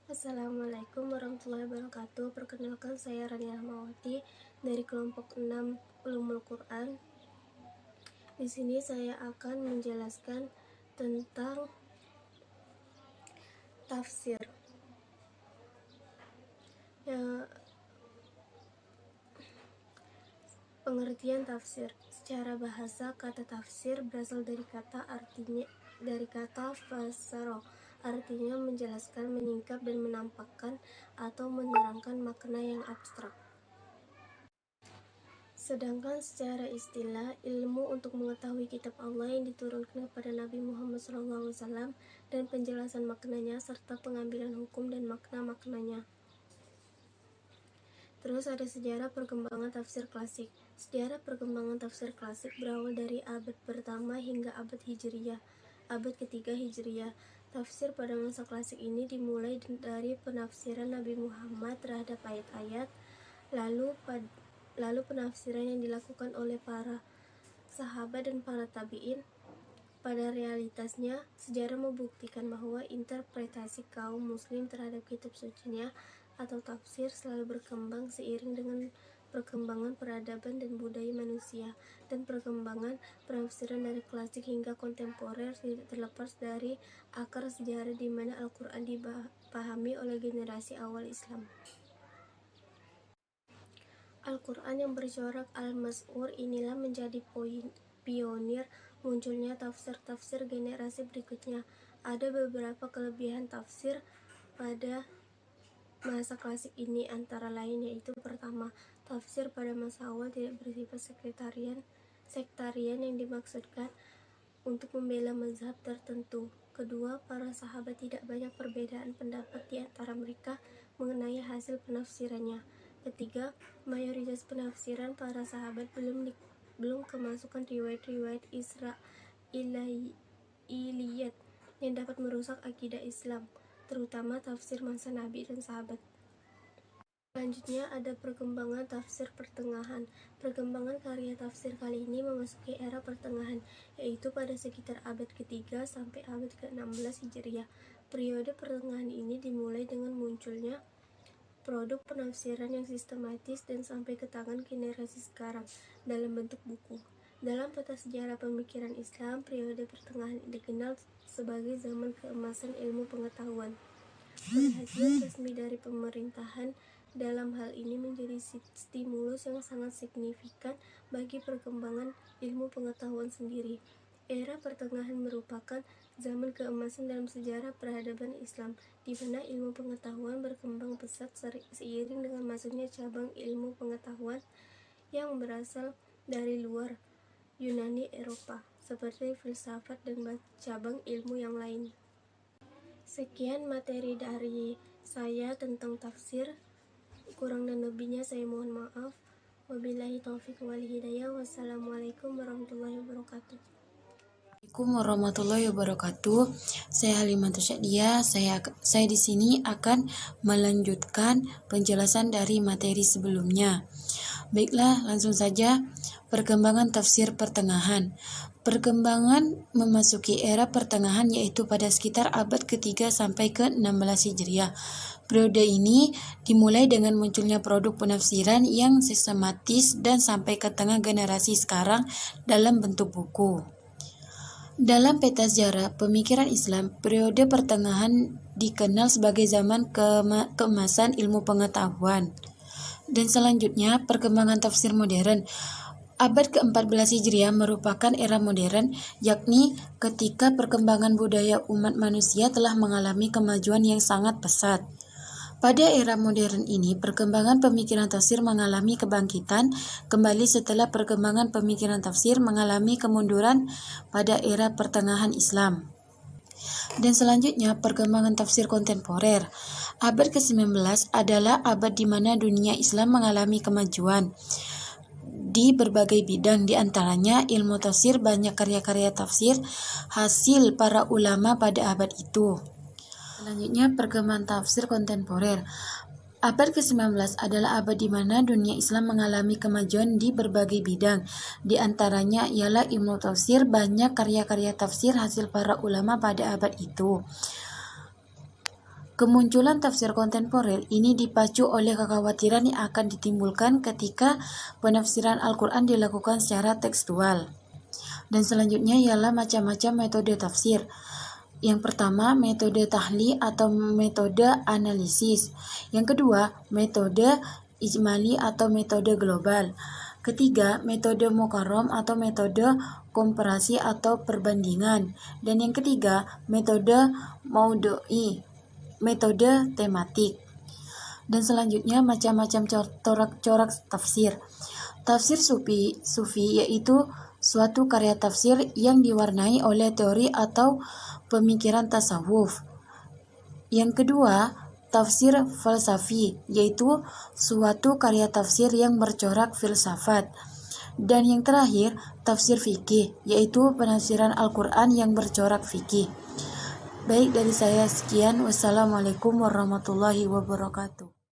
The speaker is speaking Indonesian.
Assalamualaikum warahmatullahi wabarakatuh. Perkenalkan, saya Rani Rahmawati dari kelompok 6 Ulumul Quran. Di sini saya akan menjelaskan tentang tafsir. Pengertian tafsir. Secara bahasa, kata tafsir berasal dari kata fasaro, artinya menjelaskan, menyingkap, dan menampakkan atau menerangkan makna yang abstrak. Sedangkan secara istilah, ilmu untuk mengetahui kitab Allah yang diturunkan kepada Nabi Muhammad SAW dan penjelasan maknanya serta pengambilan hukum dan makna-maknanya. Terus ada sejarah perkembangan tafsir klasik. Sejarah perkembangan tafsir klasik berawal dari abad pertama hingga abad Hijriyah, abad ketiga Hijriyah. Tafsir pada masa klasik ini dimulai dari penafsiran Nabi Muhammad terhadap ayat-ayat, lalu penafsiran yang dilakukan oleh para sahabat dan para tabi'in. Pada realitasnya, sejarah membuktikan bahwa interpretasi kaum muslim terhadap kitab sucinya atau tafsir selalu berkembang seiring dengan perkembangan peradaban dan budaya manusia, dan perkembangan penafsiran dari klasik hingga kontemporer tidak terlepas dari akar sejarah di mana Al-Quran dipahami oleh generasi awal Islam. Al-Quran yang bercorak Al-Mas'ur inilah menjadi pionir munculnya tafsir-tafsir generasi berikutnya. Ada beberapa kelebihan tafsir pada masa klasik ini, antara lain yaitu: pertama, tafsir pada masa awal tidak bersifat sektarian yang dimaksudkan untuk membela mazhab tertentu. Kedua, para sahabat tidak banyak perbedaan pendapat di antara mereka mengenai hasil penafsirannya. Ketiga, mayoritas penafsiran para sahabat belum kemasukan riwayat-riwayat Israiliyat yang dapat merusak akidah Islam, terutama tafsir masa Nabi dan sahabat. Selanjutnya ada perkembangan tafsir pertengahan. Perkembangan karya tafsir kali ini memasuki era pertengahan, yaitu pada sekitar abad ke-3 sampai abad ke-16 Hijriah. Periode pertengahan ini dimulai dengan munculnya produk penafsiran yang sistematis dan sampai ke tangan generasi sekarang dalam bentuk buku. Dalam peta sejarah pemikiran Islam, periode pertengahan dikenal sebagai zaman keemasan ilmu pengetahuan. Perhatian resmi dari pemerintahan dalam hal ini menjadi stimulus yang sangat signifikan bagi perkembangan ilmu pengetahuan sendiri. Era pertengahan merupakan zaman keemasan dalam sejarah peradaban Islam, di mana ilmu pengetahuan berkembang pesat seiring dengan masuknya cabang ilmu pengetahuan yang berasal dari luar Yunani Eropa, seperti filsafat dan cabang ilmu yang lain. Sekian materi dari saya tentang tafsir. Kurang dan lebihnya saya mohon maaf. Wabillahi taufiq wal hidayah. Wassalamualaikum warahmatullahi wabarakatuh. Assalamualaikum warahmatullahi wabarakatuh. Saya Halimatus Syadiah. Saya di sini akan melanjutkan penjelasan dari materi sebelumnya. Baiklah, langsung saja. Perkembangan tafsir pertengahan. Perkembangan memasuki era pertengahan yaitu pada sekitar abad ke-3 sampai ke-16 Hijriah. Periode ini dimulai dengan munculnya produk penafsiran yang sistematis dan sampai ke tengah generasi sekarang dalam bentuk buku. Dalam peta sejarah pemikiran Islam, periode pertengahan dikenal sebagai zaman keemasan ilmu pengetahuan. Dan selanjutnya, perkembangan tafsir modern. Abad ke-14 Hijriah merupakan era modern, yakni ketika perkembangan budaya umat manusia telah mengalami kemajuan yang sangat pesat. Pada era modern ini, perkembangan pemikiran tafsir mengalami kebangkitan kembali setelah perkembangan pemikiran tafsir mengalami kemunduran pada era pertengahan Islam. Dan selanjutnya, perkembangan tafsir kontemporer. Abad ke-19 adalah abad di mana dunia Islam mengalami kemajuan di berbagai bidang, di antaranya ilmu tafsir. Banyak karya-karya tafsir hasil para ulama pada abad itu. Selanjutnya, perkembangan tafsir kontemporer. Abad ke-19 adalah abad di mana dunia Islam mengalami kemajuan di berbagai bidang. Di antaranya ialah ilmu tafsir. Banyak karya-karya tafsir hasil para ulama pada abad itu. Kemunculan tafsir kontemporer ini dipacu oleh kekhawatiran yang akan ditimbulkan ketika penafsiran Al-Quran dilakukan secara tekstual. Dan selanjutnya ialah macam-macam metode tafsir. Yang pertama, metode tahlil atau metode analisis. Yang kedua, metode ijmali atau metode global. Ketiga, metode mukarram atau metode komparasi atau perbandingan. Dan yang ketiga, metode maudu'i, metode tematik. Dan selanjutnya macam-macam corak tafsir. Tafsir sufi yaitu suatu karya tafsir yang diwarnai oleh teori atau pemikiran tasawuf. Yang kedua, tafsir falsafi yaitu suatu karya tafsir yang bercorak filsafat. Dan yang terakhir, tafsir fikih yaitu penafsiran Al-Quran yang bercorak fikih. Baik, dari saya sekian. Wassalamualaikum warahmatullahi wabarakatuh.